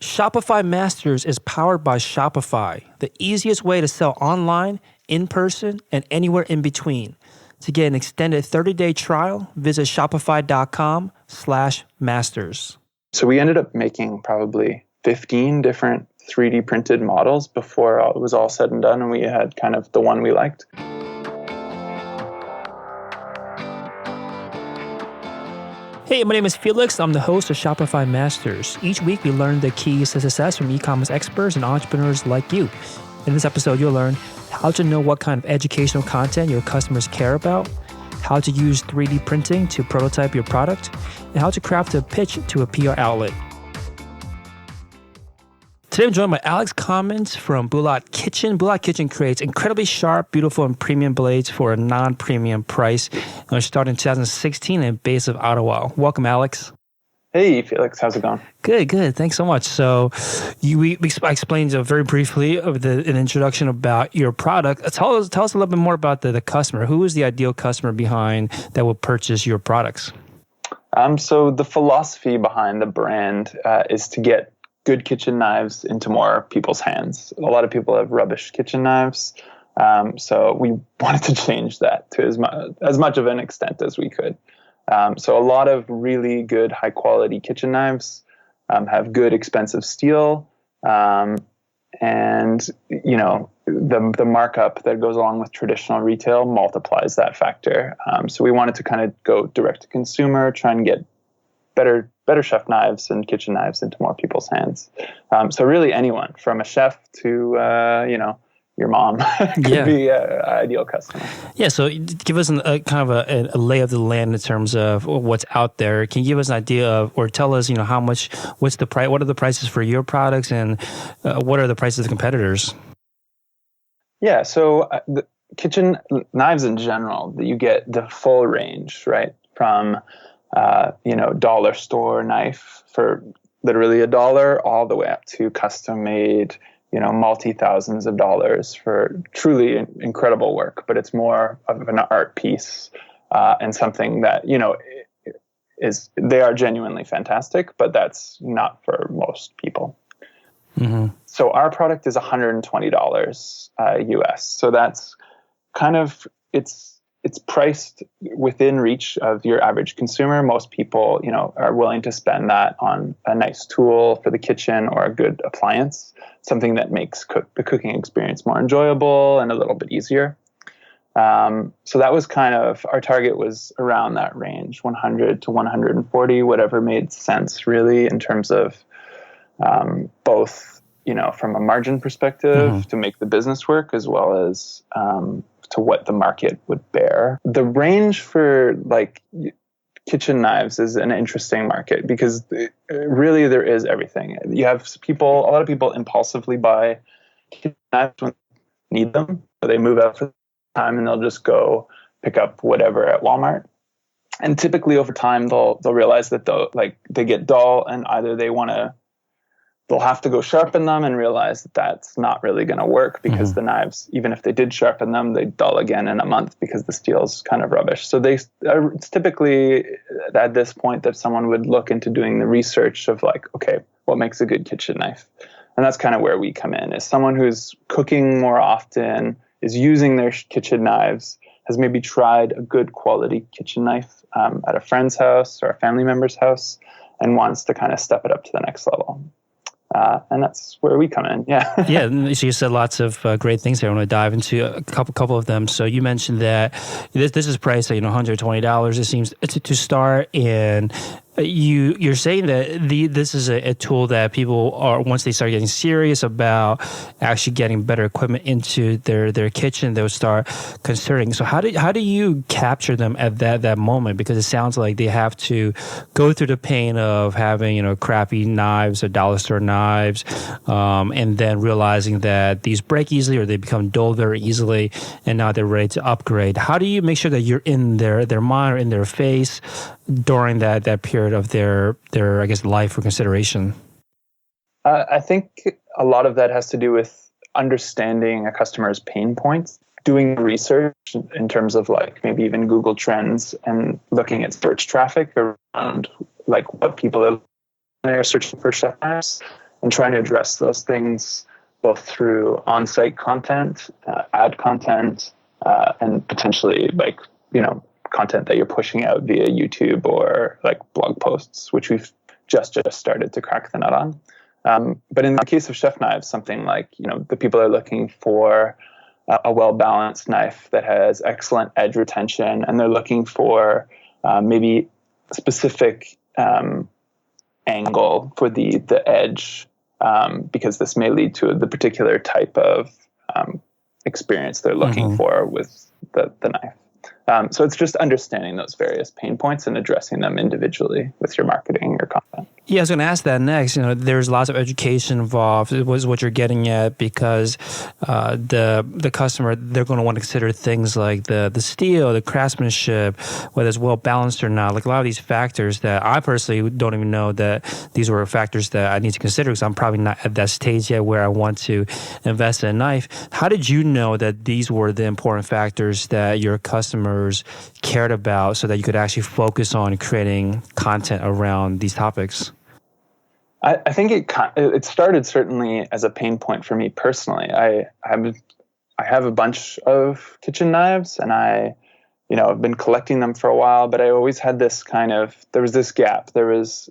Shopify Masters is powered by Shopify, the easiest way to sell online, in person, and anywhere in between. To get an extended 30-day trial, visit shopify.com/masters. So we ended up making probably 15 different 3D printed models before it was all said and done, and we had kind of the one we liked. Hey, my name is Felix. I'm the host of Shopify Masters. Each week, we learn the keys to success from e-commerce experts and entrepreneurs like you. In this episode, you'll learn how to know what kind of educational content your customers care about, how to use 3D printing to prototype your product, and how to craft a pitch to a PR outlet. Today, I'm joined by Alex Commons from Bulat Kitchen. Bulat Kitchen creates incredibly sharp, beautiful, and premium blades for a non-premium price. And we started in 2016 and based of Ottawa. Welcome, Alex. Hey, Felix. How's it going? Good. Thanks so much. So I explained very briefly of an introduction about your product. Tell us a little bit more about the customer. Who is the ideal customer behind that will purchase your products? So the philosophy behind the brand is to get good kitchen knives into more people's hands. A lot of people have rubbish kitchen knives. So we wanted to change that to as much of an extent as we could. So a lot of really good, high quality kitchen knives have good, expensive steel. And, the markup that goes along with traditional retail multiplies that factor. So we wanted to kind of go direct to consumer, try and get better chef knives and kitchen knives into more people's hands. So really anyone from a chef to, your mom could be an ideal customer. Yeah, so give us a lay of the land in terms of what's out there. Can you give us an idea of, or tell us, how much, what's the price, what are the prices for your products, and what are the prices of the competitors? Yeah, so the kitchen knives in general, you get the full range, right? From dollar store knife for literally $1 all the way up to custom made, multi-thousands of dollars for truly incredible work. But it's more of an art piece and something that, they are genuinely fantastic, but that's not for most people. Mm-hmm. So our product is $120 US. So that's kind of, it's priced within reach of your average consumer. Most people, are willing to spend that on a nice tool for the kitchen or a good appliance, something that makes the cooking experience more enjoyable and a little bit easier. So that was kind of, our target was around that range, 100 to 140, whatever made sense really in terms of both, from a margin perspective to make the business work, as well as to what the market would bear. The range for kitchen knives is an interesting market because really there is everything. You have a lot of people impulsively buy kitchen knives when they need them. So they move out for the time and they'll just go pick up whatever at Walmart. And typically over time they'll realize that they get dull, and either they'll have to go sharpen them and realize that that's not really going to work because the knives, even if they did sharpen them, they dull again in a month because the steel's kind of rubbish. So it's typically at this point that someone would look into doing the research of okay, what makes a good kitchen knife? And that's kind of where we come in, is someone who's cooking more often, is using their kitchen knives, has maybe tried a good quality kitchen knife at a friend's house or a family member's house, and wants to kind of step it up to the next level. And that's where we come in. Yeah. Yeah. So you said lots of great things there. I want to dive into a couple of them. So you mentioned that this is priced at $120. It seems to start, and you're saying that this is a tool that people are, once they start getting serious about actually getting better equipment into their kitchen, they'll start considering. So how do you capture them at that moment? Because it sounds like they have to go through the pain of having crappy knives or dollar store knives, and then realizing that these break easily or they become dull very easily, and now they're ready to upgrade. How do you make sure that you're in their mind or in their face during that period of their I guess life or consideration? I think a lot of that has to do with understanding a customer's pain points, doing research in terms of maybe even Google Trends and looking at search traffic around what people are searching for chef knives, and trying to address those things both through on-site content, ad content, and potentially like, content that you're pushing out via YouTube or like blog posts, which we've just started to crack the nut on. But in the case of chef knives, something like, the people are looking for a well-balanced knife that has excellent edge retention, and they're looking for maybe a specific angle for the edge, because this may lead to the particular type of experience they're looking for with the knife. So it's just understanding those various pain points and addressing them individually with your marketing or content. Yeah, I was going to ask that next. There's lots of education involved. It was what you're getting at, because the customer, they're going to want to consider things like the steel, the craftsmanship, whether it's well balanced or not. Like a lot of these factors that I personally don't even know that these were factors that I need to consider, because I'm probably not at that stage yet where I want to invest in a knife. How did you know that these were the important factors that your customers cared about, so that you could actually focus on creating content around these topics? I think it started certainly as a pain point for me personally. I have a bunch of kitchen knives, and I've been collecting them for a while, but I always had this there was this gap. There was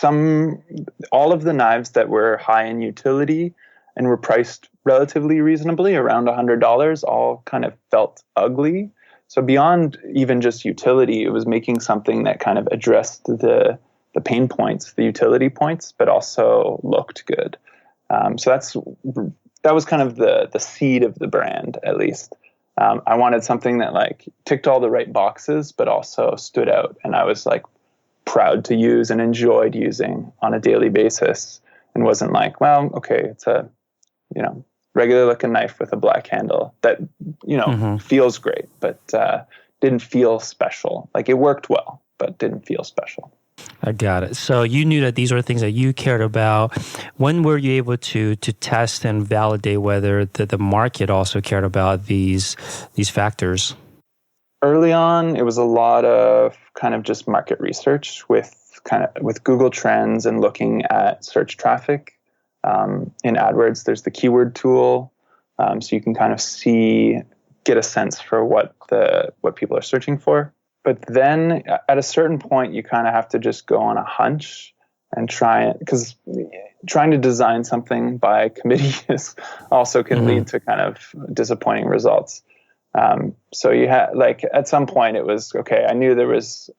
all of the knives that were high in utility and were priced relatively reasonably, around $100, all kind of felt ugly. So beyond even just utility, it was making something that kind of addressed the pain points, the utility points, but also looked good. So that was kind of the seed of the brand, at least. I wanted something that like ticked all the right boxes, but also stood out, and I was like proud to use and enjoyed using on a daily basis, and wasn't like, well, okay, it's a regular looking knife with a black handle that feels great, but didn't feel special. Like it worked well, but didn't feel special. I got it. So you knew that these were things that you cared about. When were you able to test and validate whether the market also cared about these factors? Early on, it was a lot of kind of just market research with Google Trends and looking at search traffic. In AdWords, there's the keyword tool, so you can kind of get a sense for what people are searching for. But then at a certain point, you kind of have to just go on a hunch and because trying to design something by committee also can lead to kind of disappointing results. So you had at some point it was, okay, I knew there was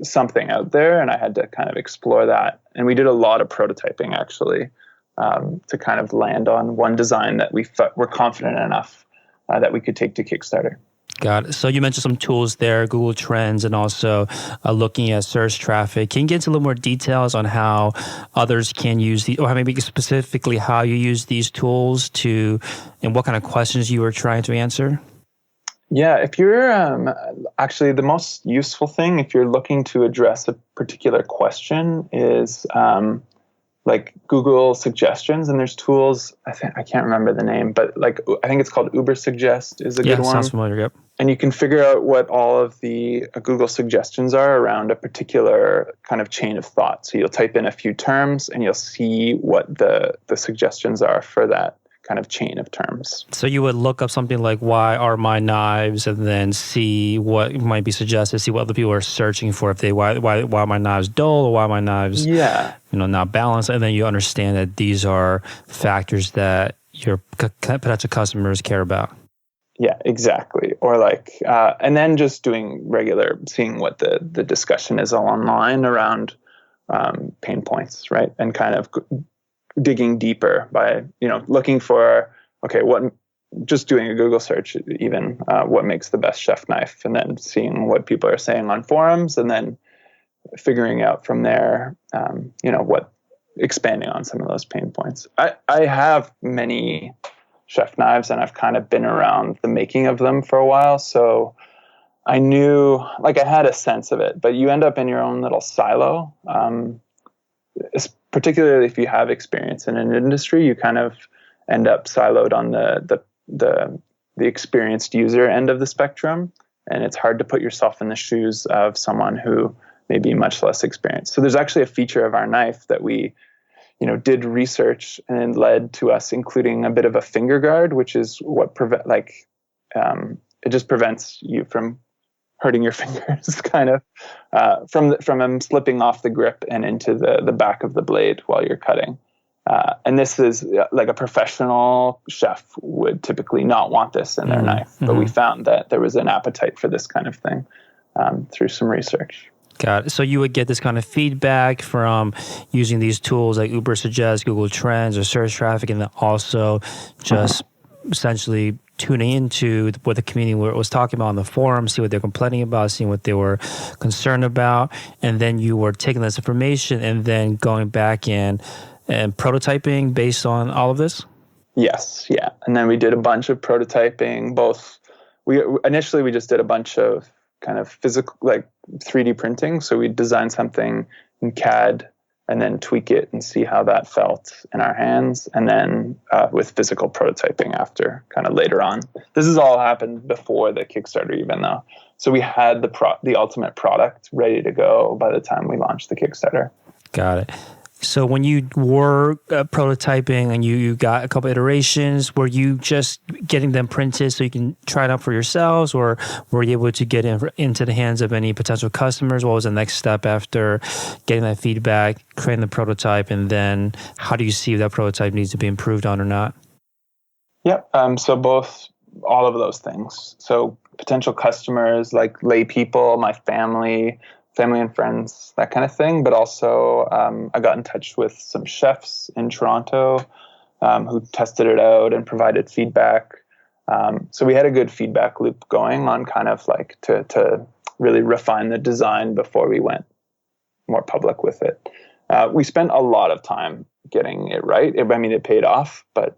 something out there, and I had to kind of explore that. And we did a lot of prototyping actually to kind of land on one design that we were confident enough that we could take to Kickstarter. Got it. So you mentioned some tools there, Google Trends, and also looking at search traffic. Can you get into a little more details on how others can use or maybe specifically how you use these tools and what kind of questions you were trying to answer? Yeah, if you're actually the most useful thing, if you're looking to address a particular question, is like Google suggestions, and there's tools. I can't remember the name, but I think it's called Uber Suggest is a good one. Sounds familiar. Yep. And you can figure out what all of the Google suggestions are around a particular kind of chain of thought. So you'll type in a few terms, and you'll see what the suggestions are for that kind of chain of terms. So you would look up something like "why are my knives," and then see what might be suggested, see what other people are searching for. If why are my knives dull, or why are my knives not balanced, and then you understand that these are factors that your potential customers care about. Yeah, exactly. Or and then just seeing what the discussion is all online around pain points, right? And kind of digging deeper by, looking for, okay, just doing a Google search, even what makes the best chef knife, and then seeing what people are saying on forums, and then figuring out from there, expanding on some of those pain points. I have many chef knives, and I've kind of been around the making of them for a while. So I knew, I had a sense of it, but you end up in your own little silo. Particularly if you have experience in an industry, you kind of end up siloed on the experienced user end of the spectrum, and it's hard to put yourself in the shoes of someone who may be much less experienced. So there's actually a feature of our knife that we did research and led to us including a bit of a finger guard, which is what it just prevents you from hurting your fingers, kind of, from them slipping off the grip and into the back of the blade while you're cutting. And this is like a professional chef would typically not want this in their knife, but we found that there was an appetite for this kind of thing through some research. Got it. So you would get this kind of feedback from using these tools like Uber Suggest, Google Trends, or search traffic, and then also just essentially tuning into what the community was talking about on the forum, see what they're complaining about, seeing what they were concerned about, and then you were taking this information and then going back in and prototyping based on all of this? Yes, yeah. And then we did a bunch of prototyping, we initially just did a bunch of kind of physical, like 3D printing. So we designed something in CAD and then tweak it and see how that felt in our hands. And then with physical prototyping after, kind of later on. This has all happened before the Kickstarter even though. So we had the ultimate product ready to go by the time we launched the Kickstarter. Got it. So when you were prototyping and you got a couple iterations, were you just getting them printed so you can try it out for yourselves, or were you able to get into the hands of any potential customers? What was the next step after getting that feedback, creating the prototype, and then how do you see if that prototype needs to be improved on or not? Yep. So all of those things. So potential customers like lay people, my family and friends, that kind of thing. But also I got in touch with some chefs in Toronto who tested it out and provided feedback. So we had a good feedback loop going on kind of like to really refine the design before we went more public with it. We spent a lot of time getting it right. It paid off, but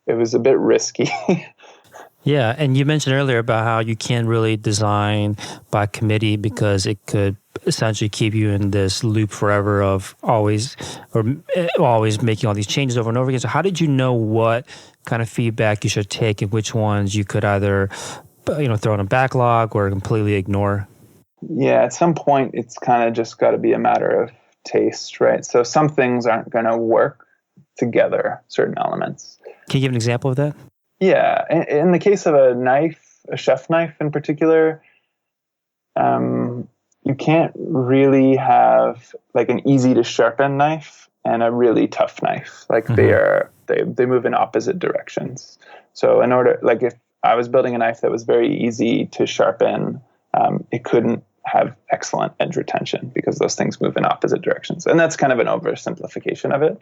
it was a bit risky. Yeah, and you mentioned earlier about how you can't really design by committee because it could essentially keep you in this loop forever of always making all these changes over and over again. So how did you know what kind of feedback you should take and which ones you could either throw in a backlog or completely ignore? Yeah, at some point it's kind of just got to be a matter of taste, right? So some things aren't going to work together, certain elements. Can you give an example of that? Yeah, in the case of a chef knife in particular, you can't really have like an easy to sharpen knife and a really tough knife. Like they move in opposite directions. So if I was building a knife that was very easy to sharpen, it couldn't have excellent edge retention because those things move in opposite directions. And that's kind of an oversimplification of it.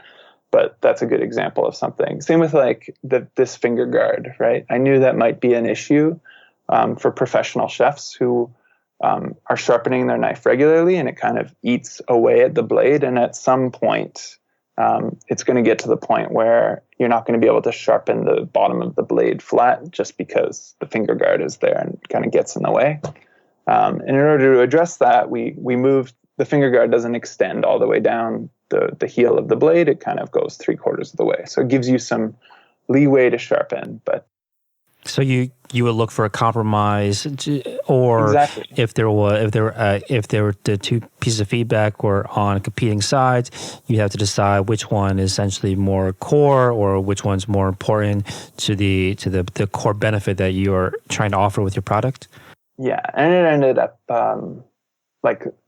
But that's a good example of something. Same with like this finger guard, right? I knew that might be an issue for professional chefs who are sharpening their knife regularly, and it kind of eats away at the blade. And at some point, it's going to get to the point where you're not going to be able to sharpen the bottom of the blade flat just because the finger guard is there and kind of gets in the way. And in order to address that, we moved the finger guard doesn't extend all the way down the heel of the blade. It kind of goes 3/4 of the way. So it gives you some leeway to sharpen. But so you would look for a compromise, or exactly. if there were the two pieces of feedback were on competing sides, you have to decide which one is essentially more core or which one's more important to the core benefit that you're trying to offer with your product. Yeah, and it ended up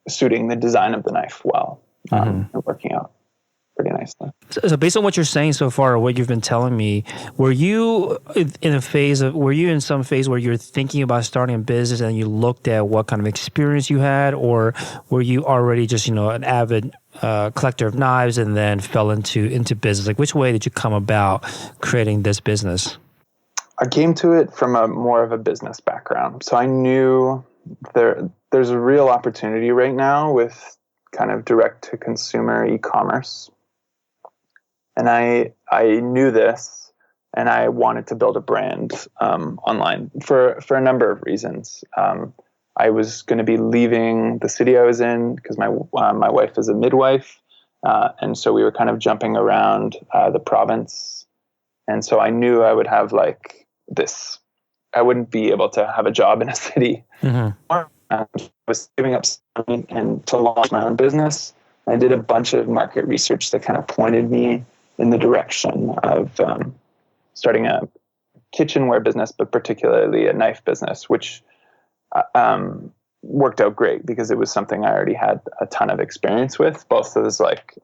suiting the design of the knife well. And working out pretty nicely. So based on what you're saying so far, or what you've been telling me, were you in some phase where you're thinking about starting a business and you looked at what kind of experience you had, or were you already just an avid collector of knives and then fell into business? Like, which way did you come about creating this business? I came to it from more of a business background, so I knew there's a real opportunity right now with kind of direct to consumer e-commerce. And I knew this, and I wanted to build a brand online for a number of reasons. I was going to be leaving the city I was in because my wife is a midwife, and so we were kind of jumping around the province. And so I knew I would have this. I wouldn't be able to have a job in a city. I was saving up and to launch my own business. I did a bunch of market research that kind of pointed me in the direction of starting a kitchenware business, but particularly a knife business, which worked out great because it was something I already had a ton of experience with, both as like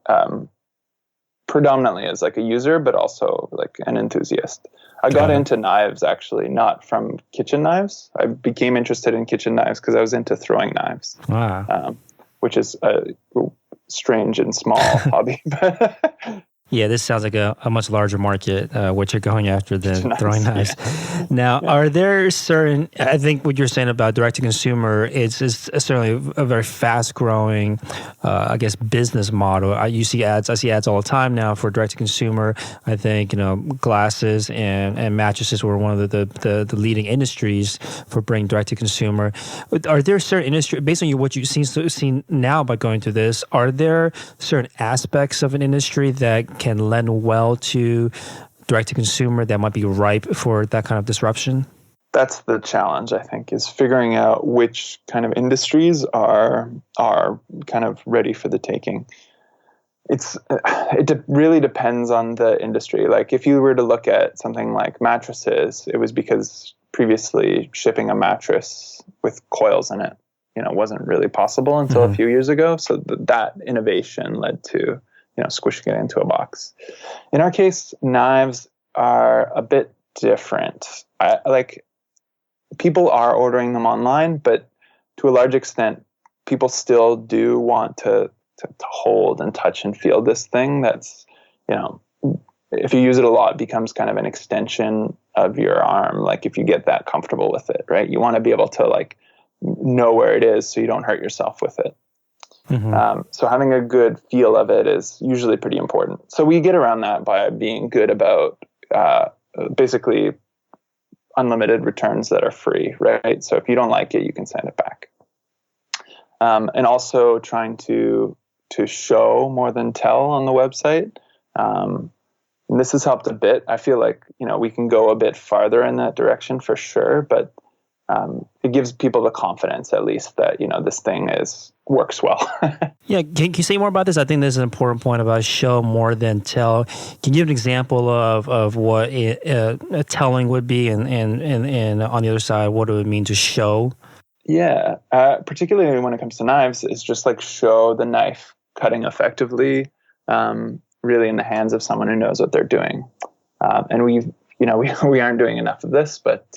predominantly as like a user, but also like an enthusiast. I got into knives actually, not from kitchen knives. I became interested in kitchen knives because I was into throwing knives, which is a strange and small hobby. Yeah, this sounds like a much larger market, what you're going after than throwing knives. Yeah. Now, are there certain, I think what you're saying about direct-to-consumer is certainly a very fast-growing, I guess, business model. I see ads all the time now for direct-to-consumer. I think, glasses and mattresses were one of the leading industries for bringing direct-to-consumer. Are there certain industry, based on what you've seen now by going through this, are there certain aspects of an industry that can lend well to direct-to-consumer that might be ripe for that kind of disruption? That's the challenge, I think, is figuring out which kind of industries are kind of ready for the taking. It really depends on the industry. Like if you were to look at something like mattresses, it was because previously shipping a mattress with coils in it, wasn't really possible until a few years ago. So that innovation led to squishing it into a box. In our case, knives are a bit different. People are ordering them online, but to a large extent, people still do want to hold and touch and feel this thing that's, if you use it a lot, it becomes kind of an extension of your arm. Like if you get that comfortable with it, right? You want to be able to like know where it is so you don't hurt yourself with it. So having a good feel of it is usually pretty important. So we get around that by being good about basically unlimited returns that are free, right? So if you don't like it, you can send it back. And also trying to show more than tell on the website. And this has helped a bit. I feel like, we can go a bit farther in that direction for sure, but it gives people the confidence, at least, that this thing works well. Yeah, can you say more about this? I think this is an important point about show more than tell. Can you give an example of what a telling would be, and on the other side, what it would mean to show? Yeah, particularly when it comes to knives, it's just like show the knife cutting effectively, really in the hands of someone who knows what they're doing. And we aren't doing enough of this, but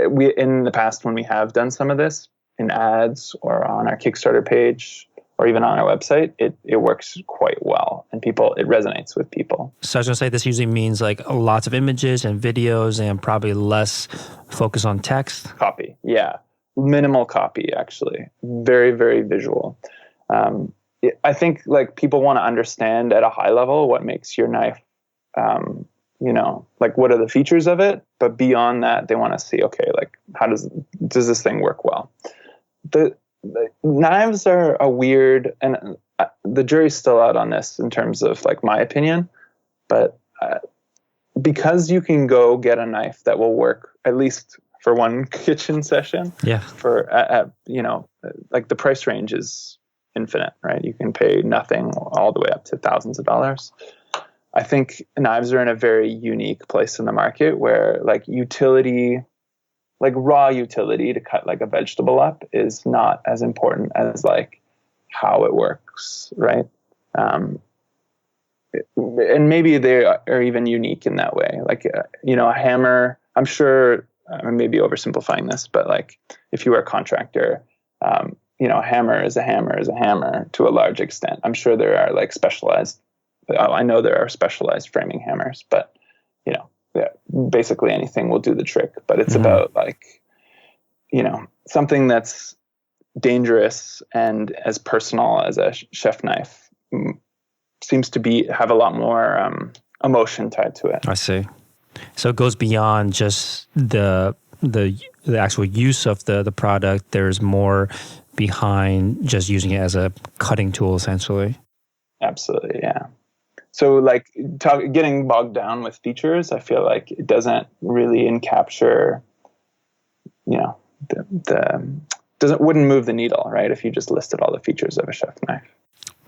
we, in the past, when we have done some of this in ads or on our Kickstarter page or even on our website, it works quite well, and it resonates with people. So I was going to say, this usually means like lots of images and videos and probably less focus on text. Copy, yeah. Minimal copy, actually. Very, very visual. I think like people want to understand at a high level what makes your knife, like what are the features of it, but beyond that, they want to see, okay, like how does this thing work well? The knives are a weird, and the jury's still out on this in terms of like my opinion, but because you can go get a knife that will work at least for one kitchen session, like the price range is infinite, right? You can pay nothing all the way up to thousands of dollars. I think knives are in a very unique place in the market where like utility, like raw utility to cut like a vegetable up is not as important as like how it works, right? And maybe they are even unique in that way. Like, a hammer, I'm sure I may be oversimplifying this, but like if you were a contractor, a hammer is a hammer to a large extent. I'm sure there are like I know there are specialized framing hammers, but basically anything will do the trick. But it's about like, something that's dangerous and as personal as a chef knife seems to have a lot more emotion tied to it. I see. So it goes beyond just the actual use of the product. There's more behind just using it as a cutting tool, essentially. Absolutely, yeah. So like getting bogged down with features, I feel like it doesn't really encapture, wouldn't move the needle, right? If you just listed all the features of a chef knife.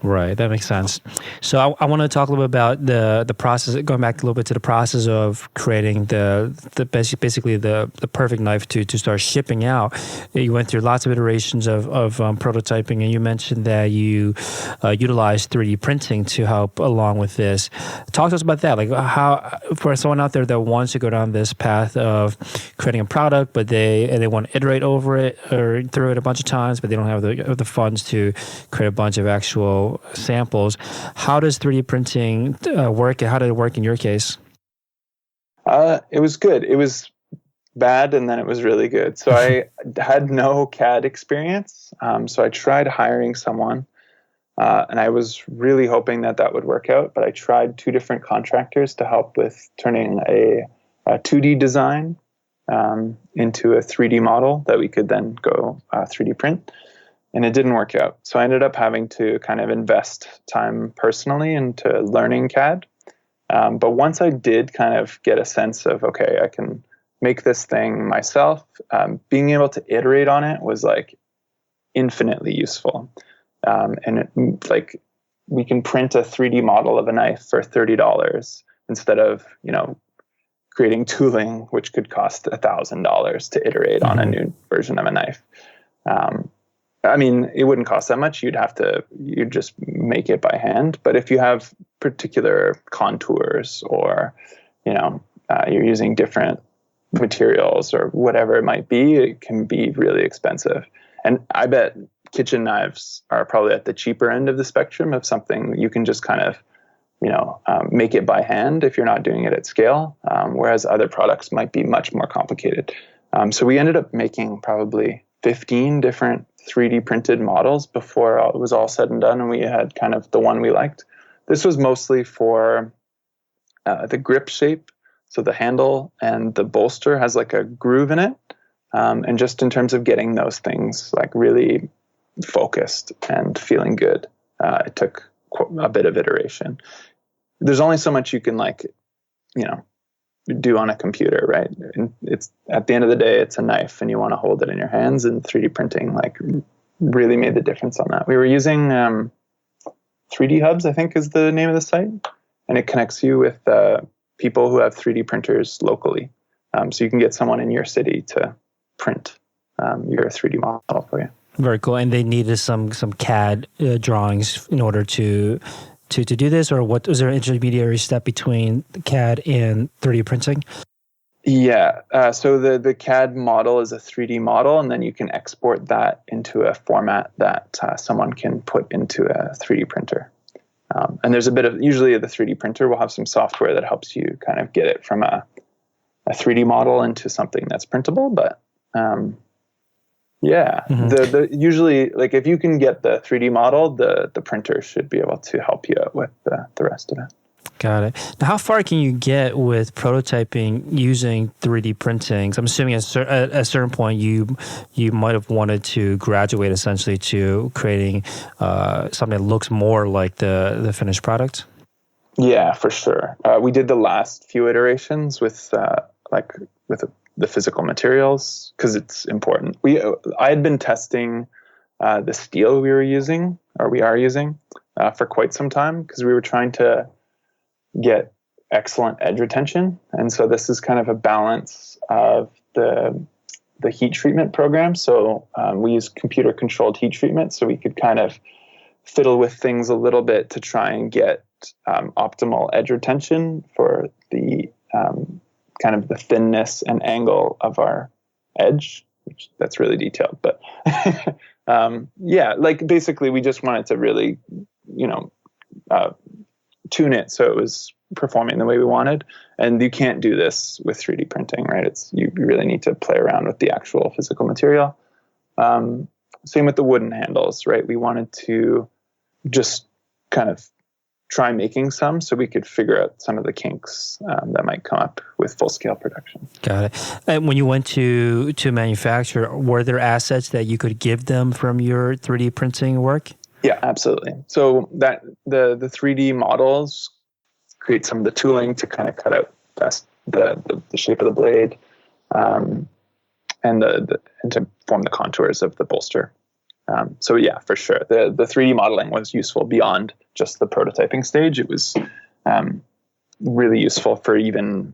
Right, that makes sense. So I want to talk a little bit about the process. Going back a little bit to the process of creating basically the perfect knife to start shipping out. You went through lots of iterations of prototyping, and you mentioned that you utilized 3D printing to help along with this. Talk to us about that. Like how for someone out there that wants to go down this path of creating a product, but they want to iterate over it or through it a bunch of times, but they don't have the funds to create a bunch of actual samples. How does 3D printing work, and how did it work in your case? It was good. It was bad, and then it was really good. So I had no CAD experience. So I tried hiring someone, and I was really hoping that would work out. But I tried 2 different contractors to help with turning a 2D design into a 3D model that we could then go 3D print. And it didn't work out. So I ended up having to kind of invest time personally into learning CAD. But once I did kind of get a sense of, okay, I can make this thing myself, being able to iterate on it was like infinitely useful. Like we can print a 3D model of a knife for $30 instead of, creating tooling, which could cost $1,000 to iterate on a new version of a knife. I mean, it wouldn't cost that much. You'd just make it by hand. But if you have particular contours or, you're using different materials or whatever it might be, it can be really expensive. And I bet kitchen knives are probably at the cheaper end of the spectrum of something you can just kind of, make it by hand if you're not doing it at scale. Whereas other products might be much more complicated. So we ended up making probably 15 different 3D printed models before it was all said and done, and we had kind of the one we liked. This was mostly for the grip shape, so the handle and the bolster has like a groove in it, and just in terms of getting those things like really focused and feeling good, it took a bit of iteration. There's only so much you can do on a computer, right? And it's at the end of the day, it's a knife and you want to hold it in your hands, and 3D printing really made the difference on that. We were using 3D Hubs, I think is the name of the site, and it connects you with people who have 3D printers locally. So you can get someone in your city to print your 3D model for you. Very cool. And they needed some CAD drawings in order to do this, or what was there an intermediary step between CAD and 3D printing? Yeah. So the CAD model is a 3D model, and then you can export that into a format that someone can put into a 3D printer. And there's usually the 3D printer will have some software that helps you kind of get it from a 3D model into something that's printable. But usually, like if you can get the 3D model, the printer should be able to help you out with the rest of it. Got it. Now, how far can you get with prototyping using 3D printing? I'm assuming at a certain point you might have wanted to graduate essentially to creating something that looks more like the finished product. Yeah, for sure. We did the last few iterations with the physical materials because it's important. I had been testing the steel we are using for quite some time because we were trying to get excellent edge retention. And so this is kind of a balance of the heat treatment program. So we use computer controlled heat treatment, so we could kind of fiddle with things a little bit to try and get optimal edge retention for the kind of the thinness and angle of our edge, which that's really detailed. But basically we just wanted to really, tune it so it was performing the way we wanted. And you can't do this with 3D printing, right? You really need to play around with the actual physical material. Same with the wooden handles, right? We wanted to just kind of try making some so we could figure out some of the kinks that might come up with full-scale production. Got it. And when you went to manufacture, were there assets that you could give them from your 3D printing work? Yeah, absolutely. So that the 3D models create some of the tooling to kind of cut out the shape of the blade, and to form the contours of the bolster. So yeah, for sure, the 3D modeling was useful beyond just the prototyping stage. It was really useful for even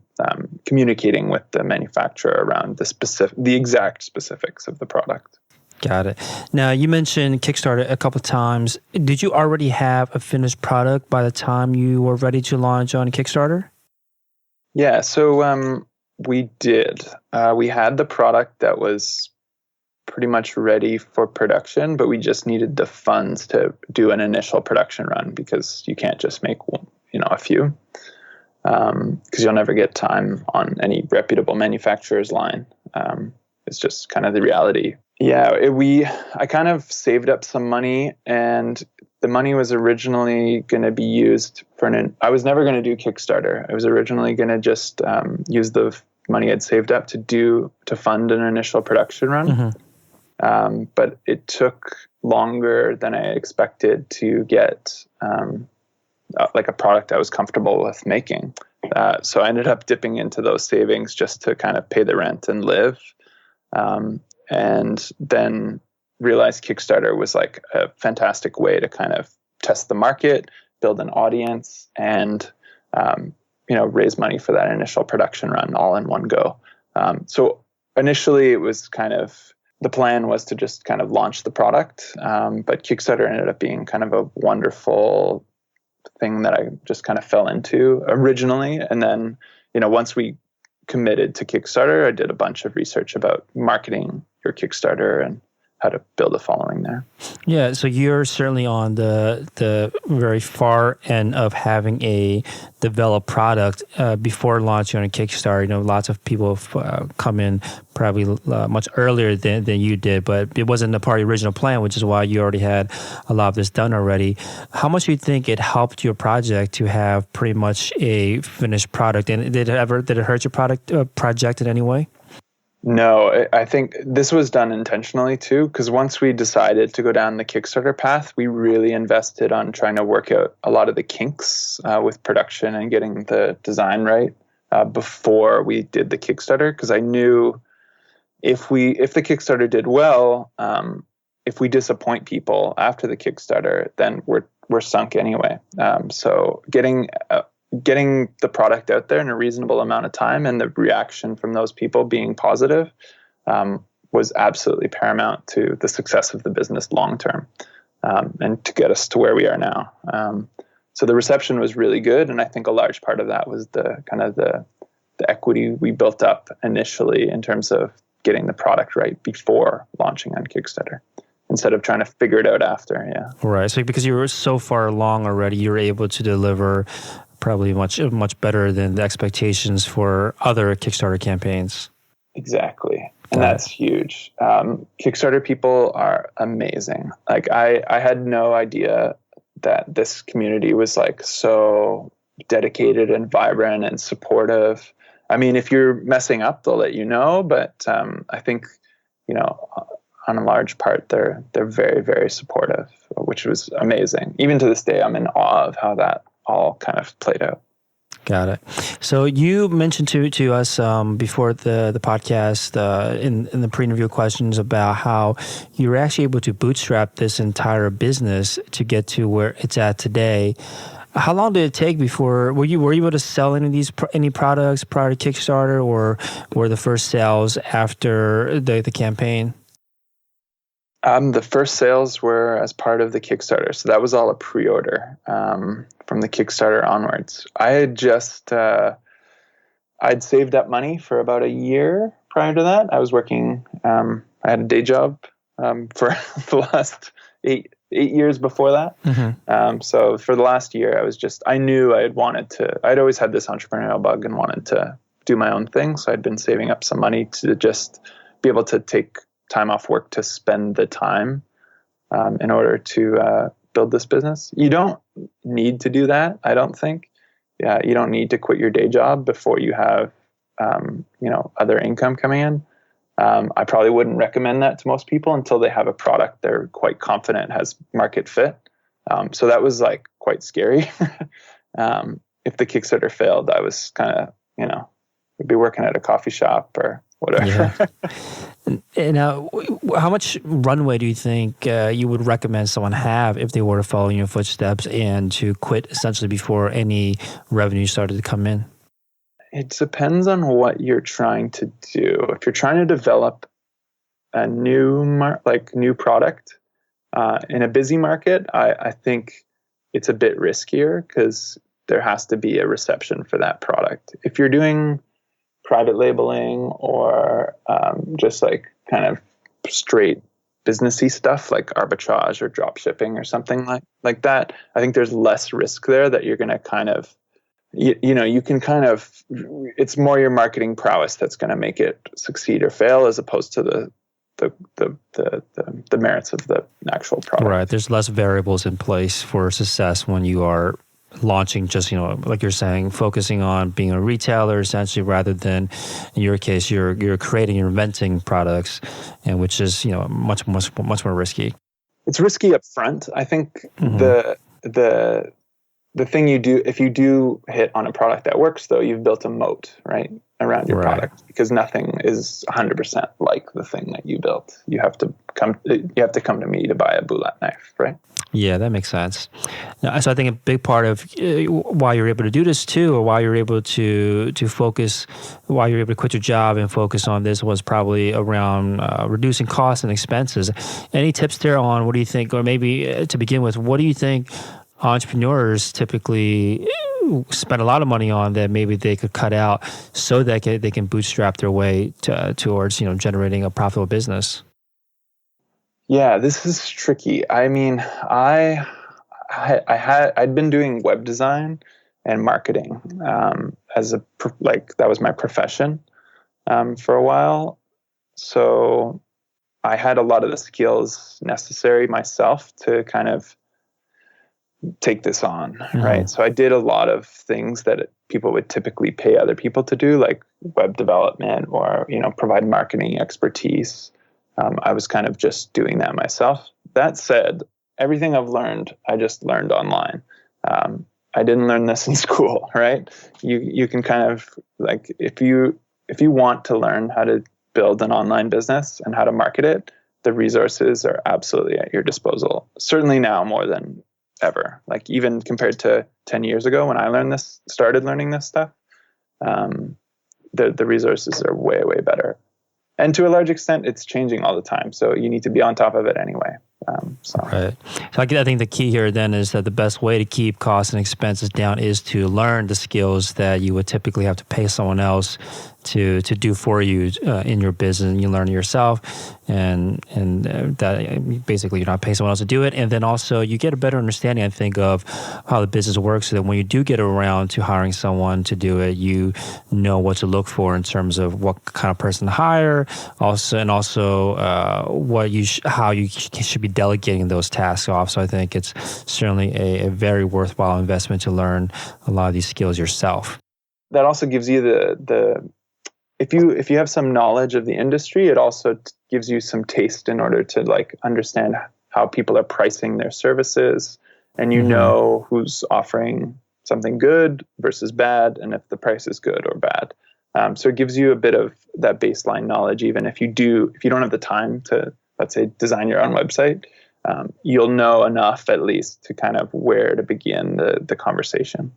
communicating with the manufacturer around the exact specifics of the product. Got it. Now, you mentioned Kickstarter a couple of times. Did you already have a finished product by the time you were ready to launch on Kickstarter? Yeah, so we did. We had the product that was pretty much ready for production, but we just needed the funds to do an initial production run, because you can't just make a few, because you'll never get time on any reputable manufacturer's line. It's just kind of the reality. Yeah, I kind of saved up some money, and the money was originally going to be used for I was never going to do Kickstarter. I was originally going to just use the money I'd saved up to fund an initial production run. Mm-hmm. But it took longer than I expected to get like a product I was comfortable with making. So I ended up dipping into those savings just to kind of pay the rent and live. And then realized Kickstarter was like a fantastic way to kind of test the market, build an audience, and raise money for that initial production run all in one go. So initially, it was kind of the plan was to just kind of launch the product, but Kickstarter ended up being kind of a wonderful thing that I just kind of fell into originally, and then once we committed to Kickstarter, I did a bunch of research about marketing your Kickstarter and how to build a following there. Yeah, so you're certainly on the very far end of having a developed product before launching on a Kickstarter. Lots of people have come in probably much earlier than you did, but it wasn't a part of the original plan, which is why you already had a lot of this done already. How much do you think it helped your project to have pretty much a finished product? And did it hurt your project in any way? No, I think this was done intentionally too, because once we decided to go down the Kickstarter path, we really invested on trying to work out a lot of the kinks with production and getting the design right before we did the Kickstarter. Because I knew if the Kickstarter did well, if we disappoint people after the Kickstarter, then we're sunk anyway. So getting the product out there in a reasonable amount of time and the reaction from those people being positive was absolutely paramount to the success of the business long term, and to get us to where we are now. So the reception was really good, and I think a large part of that was the equity we built up initially in terms of getting the product right before launching on Kickstarter, instead of trying to figure it out after. Yeah. Right. So because you were so far along already, you were able to deliver probably much better than the expectations for other Kickstarter campaigns. Exactly. And that's huge. Kickstarter people are amazing. Like I had no idea that this community was like so dedicated and vibrant and supportive. I mean, if you're messing up, they'll let you know. But I think, on a large part, they're very, very supportive, which was amazing. Even to this day, I'm in awe of how that all kind of played out. Got it. So you mentioned to us before the podcast in the pre-interview questions about how you were actually able to bootstrap this entire business to get to where it's at today. How long did it take before were you able to sell any products prior to Kickstarter, or were the first sales after the campaign? The first sales were as part of the Kickstarter. So that was all a pre-order from the Kickstarter onwards. I had just, I'd saved up money for about a year prior to that. I was working, I had a day job for the last eight years before that. Mm-hmm. So for the last year, I knew I'd always had this entrepreneurial bug and wanted to do my own thing. So I'd been saving up some money to just be able to take time off work to spend the time in order to build this business. You don't need to do that, I don't think. Yeah, you don't need to quit your day job before you have other income coming in. I probably wouldn't recommend that to most people until they have a product they're quite confident has market fit. So that was like quite scary. If the Kickstarter failed, I was kind of, would be working at a coffee shop or whatever. Yeah. And now, how much runway do you think you would recommend someone have if they were to follow in your footsteps and to quit essentially before any revenue started to come in? It depends on what you're trying to do. If you're trying to develop a new product in a busy market, I think it's a bit riskier because there has to be a reception for that product. If you're doing private labeling or just like kind of straight businessy stuff like arbitrage or drop shipping or something like that, I think there's less risk there that you're going to kind of you can kind of, it's more your marketing prowess that's going to make it succeed or fail as opposed to the merits of the actual product. Right. There's less variables in place for success when you are launching, just, like you're saying, focusing on being a retailer essentially, rather than, in your case, you're creating, you're inventing products, and which is, much more risky. It's risky up front. I think the thing you do, if you do hit on a product that works, though, you've built a moat, right, around your product, because nothing is 100% like the thing that you built. You have to come to me to buy a Boulat knife, right? Yeah, that makes sense. So I think a big part of why you're able to do this too, or why you're able to focus, why you're able to quit your job and focus on this, was probably around reducing costs and expenses. Any tips there on what do you think, or maybe to begin with, what do you think entrepreneurs typically spend a lot of money on that maybe they could cut out so that they can bootstrap their way towards generating a profitable business? Yeah, this is tricky. I mean, I'd been doing web design and marketing that was my profession for a while. So I had a lot of the skills necessary myself to kind of take this on, right? So I did a lot of things that people would typically pay other people to do, like web development or provide marketing expertise. I was kind of just doing that myself. That said, everything I've learned, I just learned online. I didn't learn this in school, right? You can kind of, like, if you want to learn how to build an online business and how to market it, the resources are absolutely at your disposal. Certainly now more than ever. Like, even compared to 10 years ago when I started learning this stuff, the resources are way, way better. And to a large extent, it's changing all the time. So you need to be on top of it anyway. Right. So I think the key here then is that the best way to keep costs and expenses down is to learn the skills that you would typically have to pay someone else to do for you in your business, and you learn it yourself, and that basically you're not paying someone else to do it. And then also you get a better understanding, I think, of how the business works, so that when you do get around to hiring someone to do it, you know what to look for in terms of what kind of person to hire, also how you should be delegating those tasks off. So I think it's certainly a very worthwhile investment to learn a lot of these skills yourself. That also gives you if you have some knowledge of the industry, it also gives you some taste in order to understand how people are pricing their services, and know who's offering something good versus bad, and if the price is good or bad. So it gives you a bit of that baseline knowledge, even if you don't have the time to, let's say, design your own website. You'll know enough at least to kind of where to begin the conversation.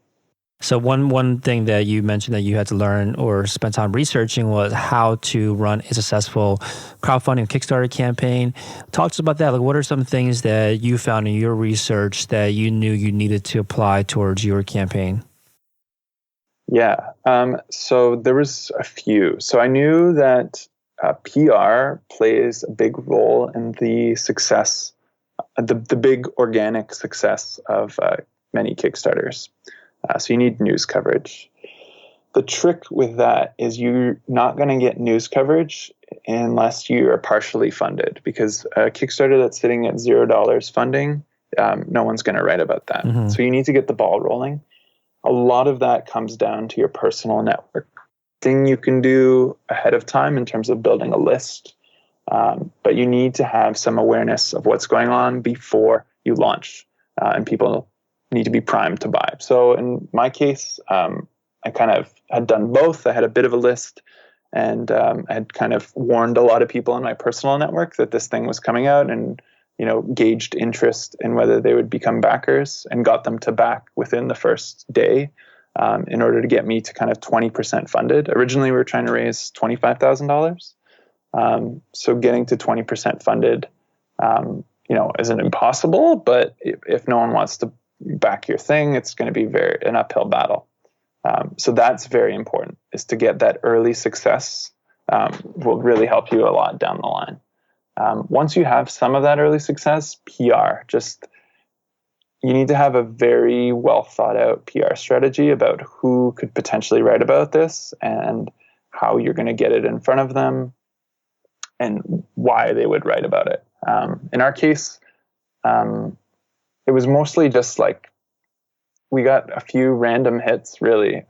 So one thing that you mentioned that you had to learn or spend time researching was how to run a successful crowdfunding Kickstarter campaign. Talk to us about that. Like, what are some things that you found in your research that you knew you needed to apply towards your campaign? Yeah. So there was a few. So I knew that PR plays a big role in the success, the big organic success of many Kickstarters. So you need news coverage. The trick with that is you're not going to get news coverage unless you are partially funded, because a Kickstarter that's sitting at $0 funding, no one's going to write about that. So you need to get the ball rolling. A lot of that comes down to your personal network. Thing you can do ahead of time in terms of building a list, but you need to have some awareness of what's going on before you launch, and people need to be primed to buy. So in my case, I kind of had done both. I had a bit of a list, and had kind of warned a lot of people in my personal network that this thing was coming out, and gauged interest in whether they would become backers, and got them to back within the first day, in order to get me to kind of 20% funded. Originally, we were trying to raise $25,000. So getting to 20% funded, isn't impossible, but if no one wants to back your thing, it's going to be an uphill battle. So that's very important, is to get that early success. Will really help you a lot down the line. Once you have some of that early success, PR, you need to have a very well thought out PR strategy about who could potentially write about this and how you're going to get it in front of them and why they would write about it. In our case, it was mostly just we got a few random hits, really,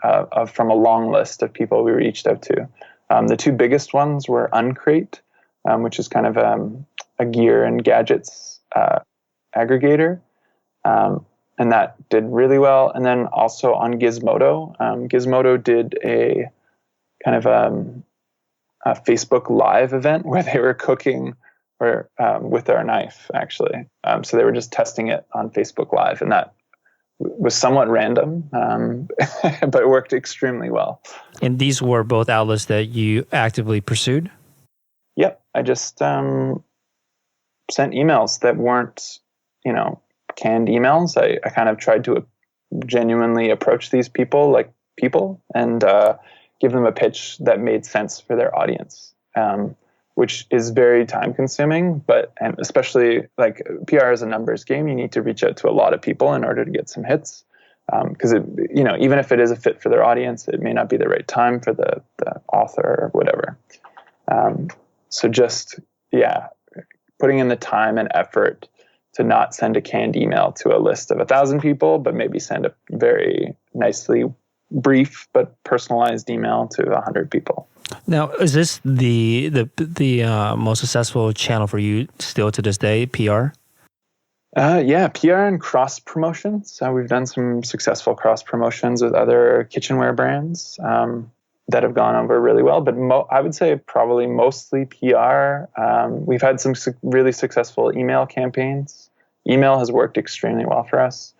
from a long list of people we reached out to. The two biggest ones were Uncrate, which is kind of a gear and gadgets aggregator. And that did really well. And then also on Gizmodo. Gizmodo did a kind of a Facebook Live event where they were cooking with our knife, actually. So they were just testing it on Facebook Live, and that was somewhat random, but it worked extremely well. And these were both outlets that you actively pursued? Yep. I just sent emails that weren't, canned emails. I kind of tried to genuinely approach these people and give them a pitch that made sense for their audience, which is very time consuming, and especially PR is a numbers game. You need to reach out to a lot of people in order to get some hits. Because even if it is a fit for their audience, it may not be the right time for the author or whatever. So putting in the time and effort to not send a canned email to a list of 1,000 people, but maybe send a very nicely brief but personalized email to 100 people. Now, is this the most successful channel for you still to this day, PR? Yeah, PR and cross promotions. We've done some successful cross promotions with other kitchenware brands that have gone over really well. But I would say probably mostly PR. We've had some really successful email campaigns. Email has worked extremely well for us.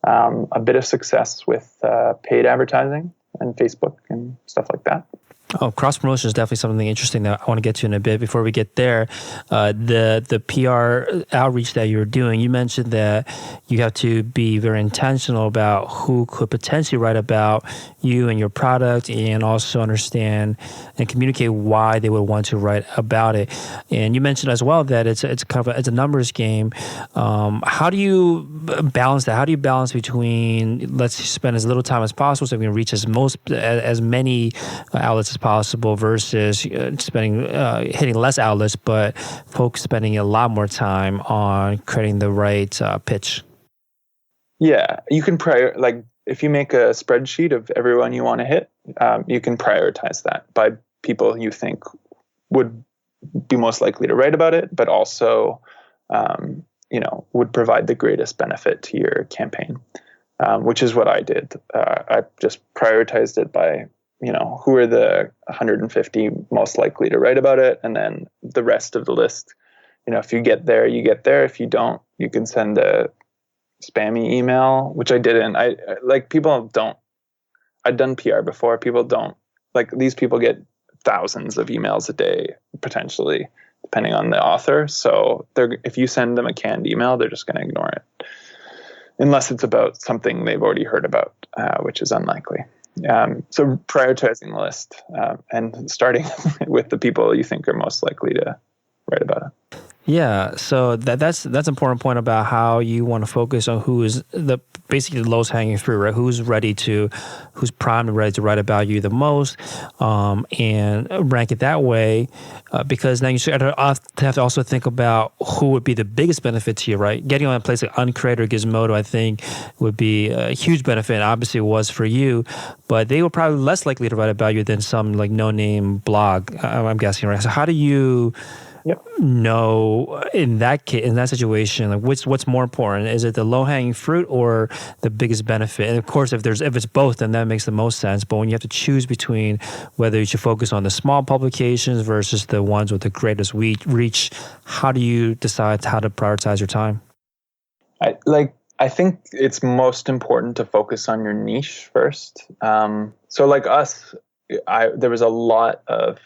A bit of success with paid advertising and Facebook and stuff like that. Oh, cross promotion is definitely something interesting that I want to get to in a bit. Before we get there, the PR outreach that you're doing, you mentioned that you have to be very intentional about who could potentially write about you and your product, and also understand and communicate why they would want to write about it. And you mentioned as well that it's a numbers game. How do you balance that? How do you balance between let's spend as little time as possible so we can reach as many outlets as possible versus hitting less outlets, but folks spending a lot more time on creating the right pitch? Yeah, you can if you make a spreadsheet of everyone you want to hit, you can prioritize that by people you think would be most likely to write about it, but also, would provide the greatest benefit to your campaign, which is what I did. I just prioritized it by who are the 150 most likely to write about it, and then the rest of the list. If you get there, you get there. If you don't, you can send a spammy email, which I didn't. People don't. I've done PR before. People don't these people get thousands of emails a day potentially, depending on the author. So if you send them a canned email, they're just going to ignore it, unless it's about something they've already heard about, which is unlikely. So prioritizing the list and starting with the people you think are most likely to write about it. Yeah, so that's an important point about how you want to focus on who is basically the lowest hanging fruit, right? Who's primed and ready to write about you the most, and rank it that way, because now you have to also think about who would be the biggest benefit to you, right? Getting on a place like Uncrate or Gizmodo, I think, would be a huge benefit. Obviously, it was for you, but they were probably less likely to write about you than some no-name blog, I'm guessing, right? So how do you Yep. know in that case, in that situation, like what's more important? Is it the low hanging fruit or the biggest benefit? And of course, if it's both, then that makes the most sense. But when you have to choose between whether you should focus on the small publications versus the ones with the greatest reach, how do you decide how to prioritize your time? I think it's most important to focus on your niche first. So like us, there was a lot of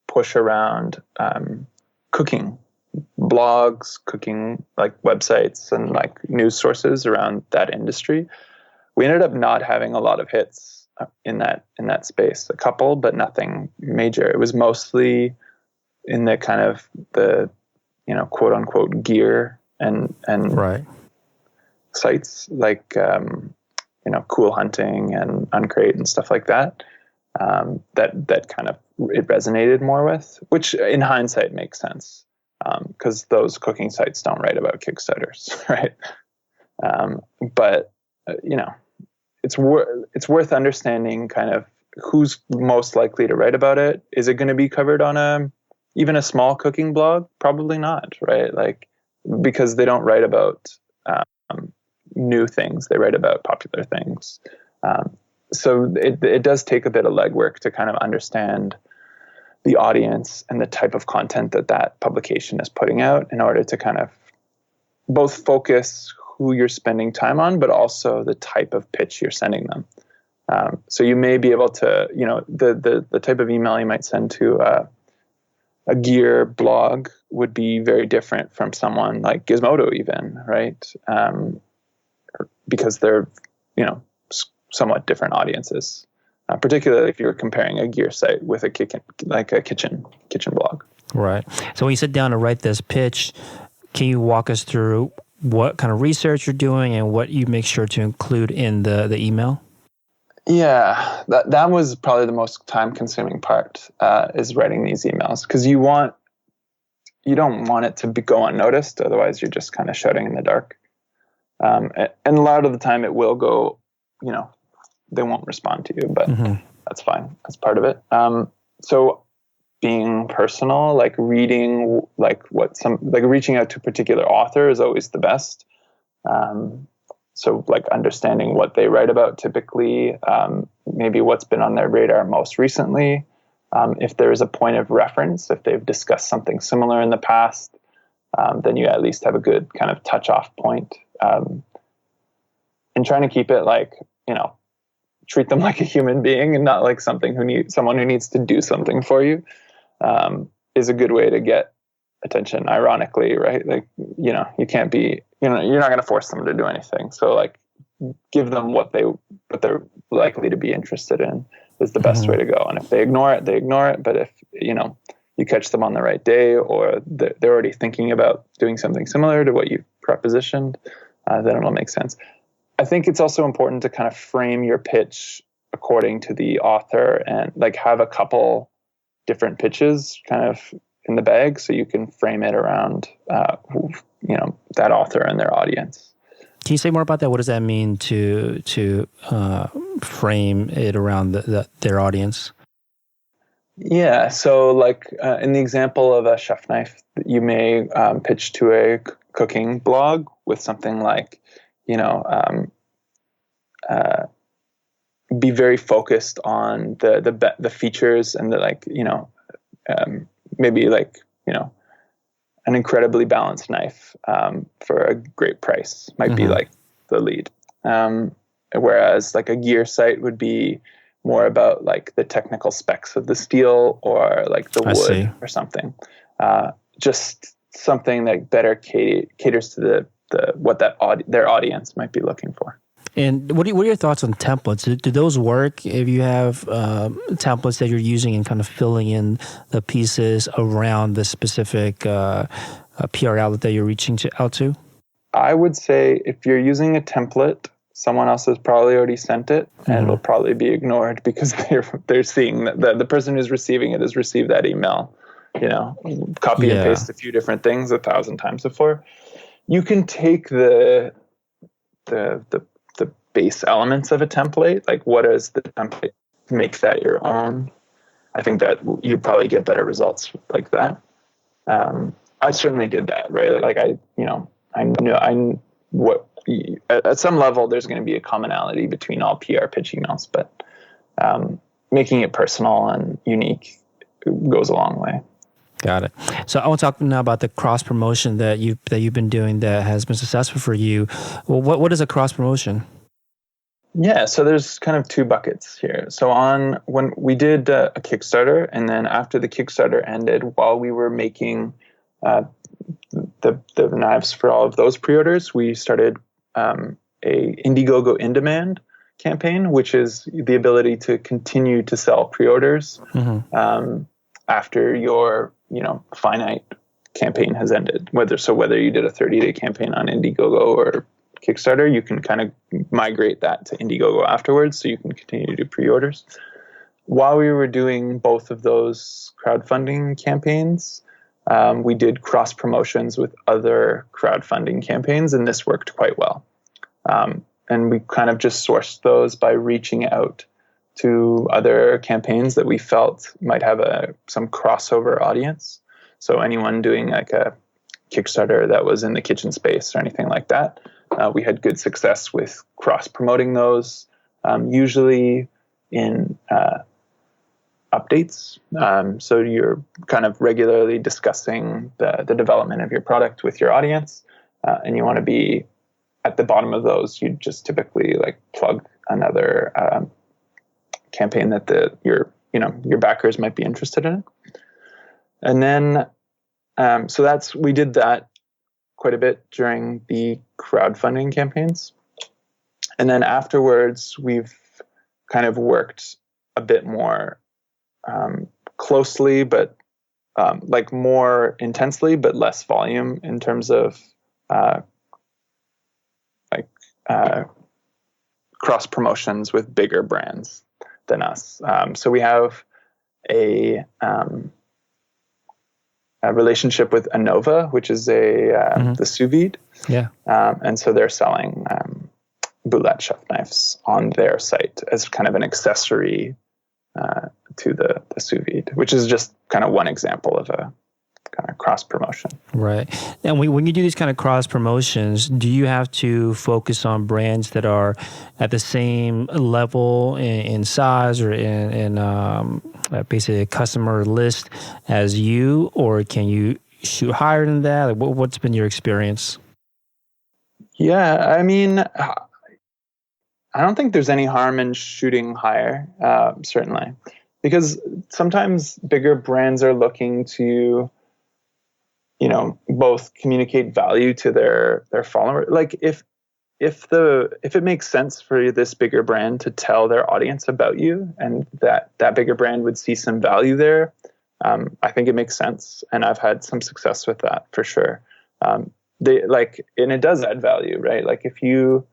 push around cooking blogs, cooking like websites and like news sources around that industry. We ended up not having a lot of hits in that space. A couple, but nothing major. It was mostly in the kind of the quote unquote gear and Right. sites like Cool Hunting and Uncrate and stuff like that. That kind of it resonated more with, which in hindsight makes sense because those cooking sites don't write about Kickstarters, right? But it's worth understanding kind of who's most likely to write about it. Is it going to be covered on even a small cooking blog? Probably not, right? Like because they don't write about new things; they write about popular things. So it does take a bit of legwork to kind of understand the audience and the type of content that publication is putting out in order to kind of both focus who you're spending time on, but also the type of pitch you're sending them. So you may be able to, the type of email you might send to a gear blog would be very different from someone like Gizmodo even, right? Because they're, somewhat different audiences, particularly if you're comparing a gear site with a kitchen blog. Right. So when you sit down to write this pitch, can you walk us through what kind of research you're doing and what you make sure to include in the email? Yeah, that was probably the most time-consuming part is writing these emails because you don't want it to go unnoticed. Otherwise, you're just kind of shouting in the dark. And a lot of the time, it will go. They won't respond to you, but that's fine. That's part of it. So being personal, like reading, reaching out to a particular author is always the best. So like understanding what they write about typically, maybe what's been on their radar most recently. If there is a point of reference, if they've discussed something similar in the past, then you at least have a good kind of touch off point. And trying to keep it like, treat them like a human being and not like someone who needs to do something for you, is a good way to get attention. Ironically, right? Like, you can't be, you're not going to force them to do anything. So like give them what they're likely to be interested in is the best way to go. And if they ignore it, they ignore it. But if, you catch them on the right day or they're already thinking about doing something similar to what you've propositioned, then it'll make sense. I think it's also important to kind of frame your pitch according to the author and like have a couple different pitches kind of in the bag so you can frame it around, that author and their audience. Can you say more about that? What does that mean to frame it around their audience? Yeah. So like in the example of a chef knife, you may pitch to a cooking blog with something like, be very focused on the features and maybe like, an incredibly balanced knife for a great price might be like the lead. Whereas like a gear site would be more about like the technical specs of the steel or like the wood or something. Just something that better caters to what their audience might be looking for. And what are your thoughts on templates? Do those work if you have templates that you're using and kind of filling in the pieces around the specific PR outlet that you're reaching out to? I would say if you're using a template, someone else has probably already sent it and it'll probably be ignored because they're seeing that the person who's receiving it has received that email, copy and paste a few different things 1,000 times before. You can take the base elements of a template, like what is the template, make that your own. I think that you probably get better results like that. I certainly did that, right? Like I know what at some level there's going to be a commonality between all PR pitch emails, but making it personal and unique goes a long way. Got it. So I want to talk now about the cross promotion that you've been doing that has been successful for you. Well, what is a cross promotion? Yeah, so there's kind of two buckets here. So when we did a Kickstarter, and then after the Kickstarter ended, while we were making the knives for all of those pre-orders, we started a Indiegogo in demand campaign, which is the ability to continue to sell pre-orders after your finite campaign has ended. Whether you did a 30-day campaign on Indiegogo or Kickstarter, you can kind of migrate that to Indiegogo afterwards, so you can continue to do pre-orders. While we were doing both of those crowdfunding campaigns, we did cross promotions with other crowdfunding campaigns, and this worked quite well. And we kind of just sourced those by reaching out to other campaigns that we felt might have some crossover audience. So anyone doing like a Kickstarter that was in the kitchen space or anything like that, we had good success with cross promoting those, usually in updates. So you're kind of regularly discussing the development of your product with your audience, and you want to be at the bottom of those. You just typically like plug another campaign that your backers might be interested in. And then we did that quite a bit during the crowdfunding campaigns. And then afterwards, we've kind of worked a bit more closely, but like more intensely, but less volume in terms of cross promotions with bigger brands than us. So we have a relationship with Anova, which is the sous vide. Yeah. And so they're selling Boulette chef knives on their site as kind of an accessory to the sous vide, which is just kind of one example of a kind of cross promotion. Right. And when you do these kind of cross promotions, do you have to focus on brands that are at the same level in size or in basically a customer list as you, or can you shoot higher than that? Like, what's been your experience? Yeah, I mean, I don't think there's any harm in shooting higher, certainly, because sometimes bigger brands are looking to both communicate value to their followers. Like if it makes sense for this bigger brand to tell their audience about you, and that bigger brand would see some value there, I think it makes sense. And I've had some success with that for sure. And it does add value, right? Like if you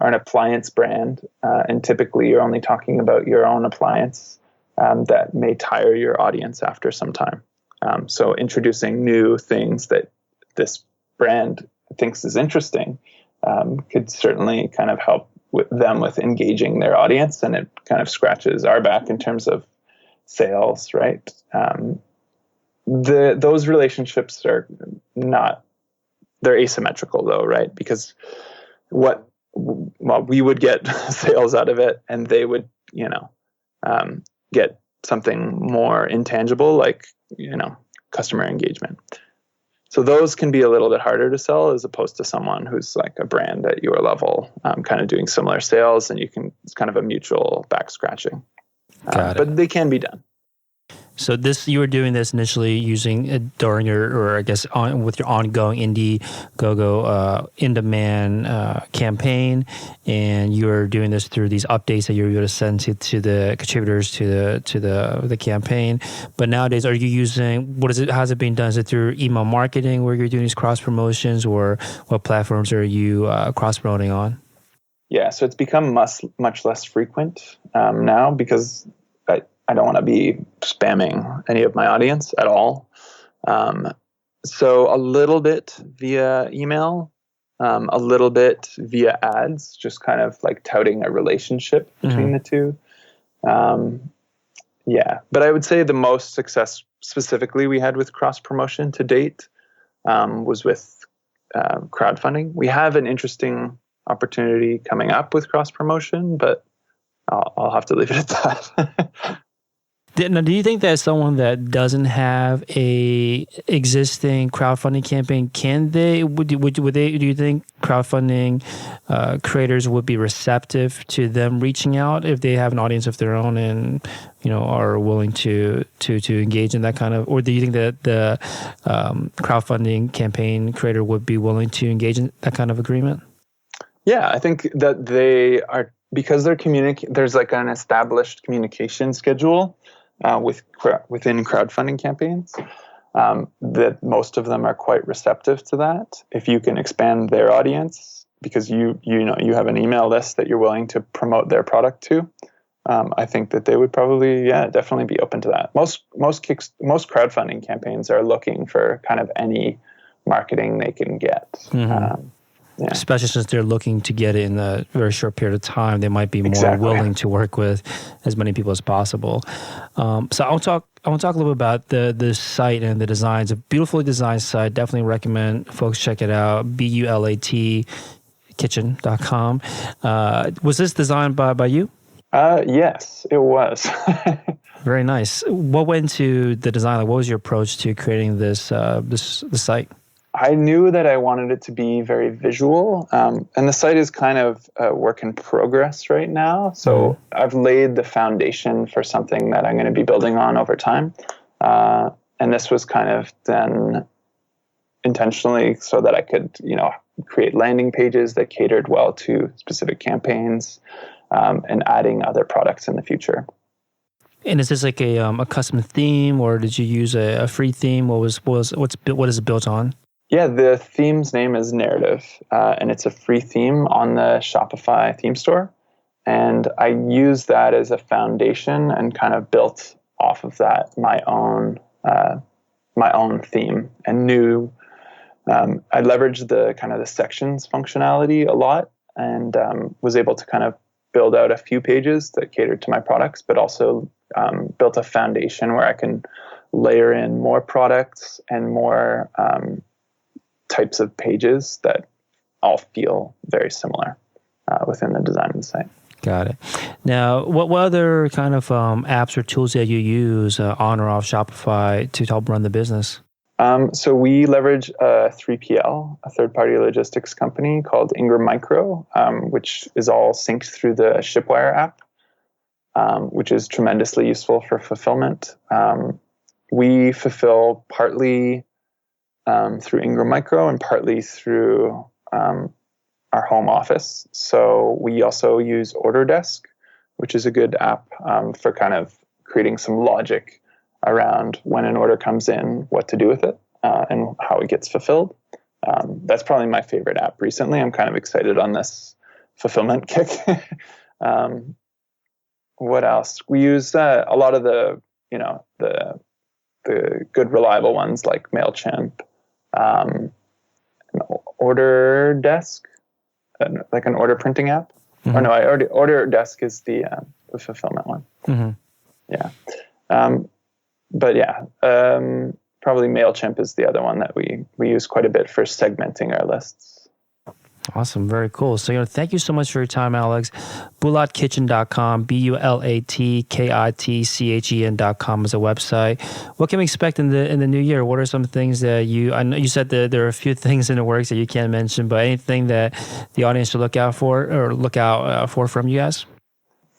are an appliance brand, and typically you're only talking about your own appliance, that may tire your audience after some time. So introducing new things that this brand thinks is interesting could certainly kind of help with engaging their audience, and it kind of scratches our back in terms of sales, right? Those relationships are they're asymmetrical though, right? Because we would get sales out of it, and they would, get something more intangible, like, customer engagement. So those can be a little bit harder to sell as opposed to someone who's like a brand at your level, kind of doing similar sales, and it's kind of a mutual back scratching. But they can be done. So you were doing this initially using during with your ongoing Indiegogo in-demand campaign, and you were doing this through these updates that you were able to send to the contributors to the campaign. But nowadays, are you using how's it being done? Is it through email marketing where you're doing these cross promotions, or what platforms are you cross promoting on? Yeah, so it's become much less frequent now, because I don't want to be spamming any of my audience at all. So a little bit via email, a little bit via ads, just kind of like touting a relationship between the two. Yeah, but I would say the most success specifically we had with cross promotion to date was with crowdfunding. We have an interesting opportunity coming up with cross promotion, but I'll have to leave it at that. Now, do you think that someone that doesn't have a existing crowdfunding campaign, do you think crowdfunding creators would be receptive to them reaching out if they have an audience of their own and, are willing to engage in that kind of, or do you think that the crowdfunding campaign creator would be willing to engage in that kind of agreement? Yeah, I think that they are, because there's like an established communication schedule within crowdfunding campaigns, that most of them are quite receptive to that. If you can expand their audience because you have an email list that you're willing to promote their product to, I think that they would probably definitely be open to that. Most crowdfunding campaigns are looking for kind of any marketing they can get. Mm-hmm. Especially since they're looking to get it in a very short period of time, they might be more willing to work with as many people as possible. So I want to talk a little bit about the site and the designs. A beautifully designed site. Definitely recommend folks check it out. BULAT kitchen.com. Was this designed by you? Yes, it was. Very nice. What went into the design? What was your approach to creating this site? I knew that I wanted it to be very visual, and the site is kind of a work in progress right now. So I've laid the foundation for something that I'm going to be building on over time. And this was kind of done intentionally so that I could, create landing pages that catered well to specific campaigns, and adding other products in the future. And is this like a custom theme, or did you use a free theme? What is it built on? Yeah, the theme's name is Narrative, and it's a free theme on the Shopify theme store. And I used that as a foundation and kind of built off of that my own theme, and knew I leveraged the kind of the sections functionality a lot, and was able to kind of build out a few pages that catered to my products, but also built a foundation where I can layer in more products and more types of pages that all feel very similar within the design of the site. Got it. Now, what other kind of apps or tools that you use on or off Shopify to help run the business? So we leverage a 3PL, a third-party logistics company called Ingram Micro, which is all synced through the Shipwire app, which is tremendously useful for fulfillment. We fulfill partly through Ingram Micro and partly through our home office. So we also use Orderdesk, which is a good app for kind of creating some logic around when an order comes in, what to do with it, and how it gets fulfilled. That's probably my favorite app recently. I'm kind of excited on this fulfillment kick. What else? We use a lot of the good reliable ones like MailChimp, an Orderdesk, like an order printing app. Mm-hmm. Or no, Orderdesk is the fulfillment one. Mm-hmm. Yeah. But yeah, probably MailChimp is the other one that we use quite a bit for segmenting our lists. Awesome. Very cool. So, thank you so much for your time, Alex. BulatKitchen.com, BulatKitchen.com is a website. What can we expect in the new year? What are some things that I know you said that there are a few things in the works that you can't mention, but anything that the audience should look out for from you guys?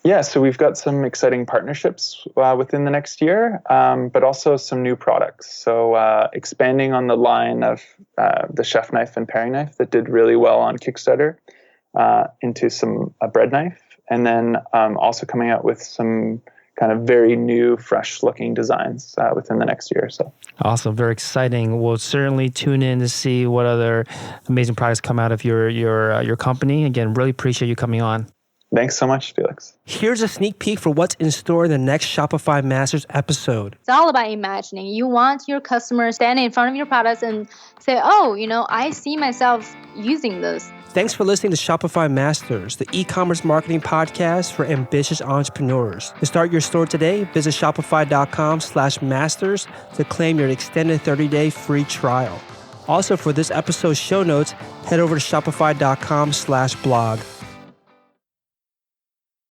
Yeah, so we've got some exciting partnerships within the next year, but also some new products. So expanding on the line of the chef knife and paring knife that did really well on Kickstarter into a bread knife, and then also coming out with some kind of very new, fresh-looking designs within the next year or so. Awesome, very exciting. We'll certainly tune in to see what other amazing products come out of your company. Again, really appreciate you coming on. Thanks so much, Felix. Here's a sneak peek for what's in store in the next Shopify Masters episode. It's all about imagining. You want your customers standing in front of your products and say, oh, I see myself using this. Thanks for listening to Shopify Masters, the e-commerce marketing podcast for ambitious entrepreneurs. To start your store today, visit shopify.com/masters to claim your extended 30-day free trial. Also, for this episode's show notes, head over to shopify.com/blog.